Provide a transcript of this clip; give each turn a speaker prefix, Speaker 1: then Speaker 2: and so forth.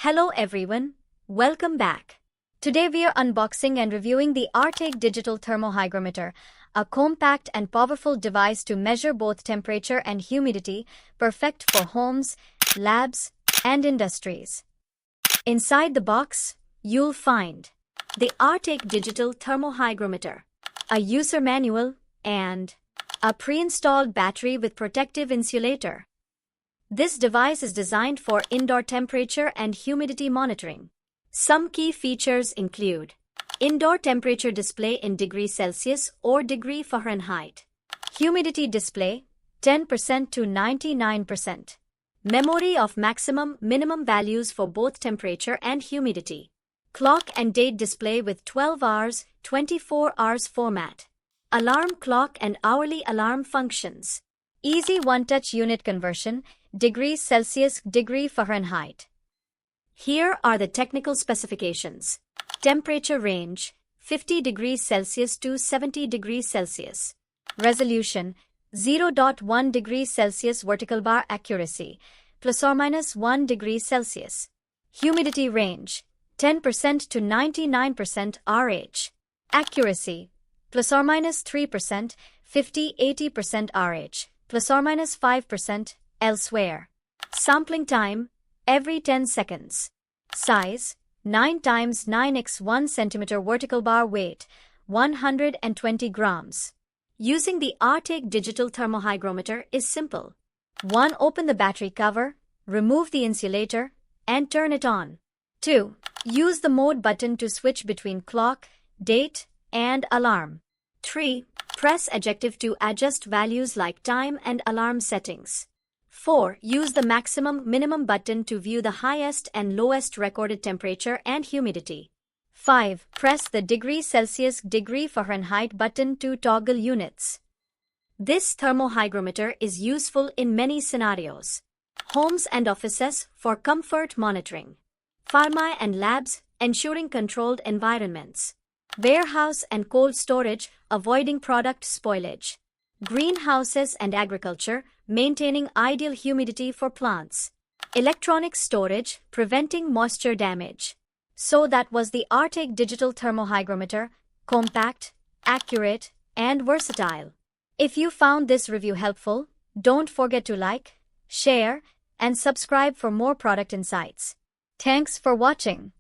Speaker 1: Hello everyone, welcome back. Today we are unboxing and reviewing the RTek Digital Thermo-Hygrometer, a compact and powerful device to measure both temperature and humidity, perfect for homes, labs, and industries. Inside the box, you'll find the RTek Digital Thermo-Hygrometer, a user manual, and a pre-installed battery with protective insulator. This device is designed for indoor temperature and humidity monitoring. Some key features include indoor temperature display in degrees Celsius or degree Fahrenheit, humidity display 10% to 99%, memory of minimum values for both temperature and humidity, clock and date display with 12 hours, 24 hours format, alarm clock and hourly alarm functions, easy one-touch unit conversion, degrees Celsius, degree Fahrenheit. Here are the technical specifications. Temperature range, 50 degrees Celsius to 70 degrees Celsius. Resolution, 0.1 degrees Celsius vertical bar accuracy, plus or minus 1 degree Celsius. Humidity range, 10% to 99% RH. Accuracy, plus or minus 3%, 50-80% RH, plus or minus 5% elsewhere. Sampling time, every 10 seconds. Size, 9 x 9 x 1 cm vertical bar weight, 120 grams. Using the RTek Digital Thermo-Hygrometer is simple. 1. Open the battery cover, remove the insulator, and turn it on. 2. Use the mode button to switch between clock, date, and alarm. 3. Press ejective to adjust values like time and alarm settings. 4. Use the minimum button to view the highest and lowest recorded temperature and humidity. 5. Press the degrees Celsius, degree Fahrenheit button to toggle units. This thermohygrometer is useful in many scenarios. Homes and offices for comfort monitoring. Pharma and labs ensuring controlled environments. Warehouse and cold storage avoiding product spoilage. Greenhouses and agriculture maintaining ideal humidity for plants. Electronic storage preventing moisture damage. So that was the RTek Digital Thermo-Hygrometer, compact, accurate, and versatile. If you found this review helpful, don't forget to like, share, and subscribe for more product insights. Thanks for watching.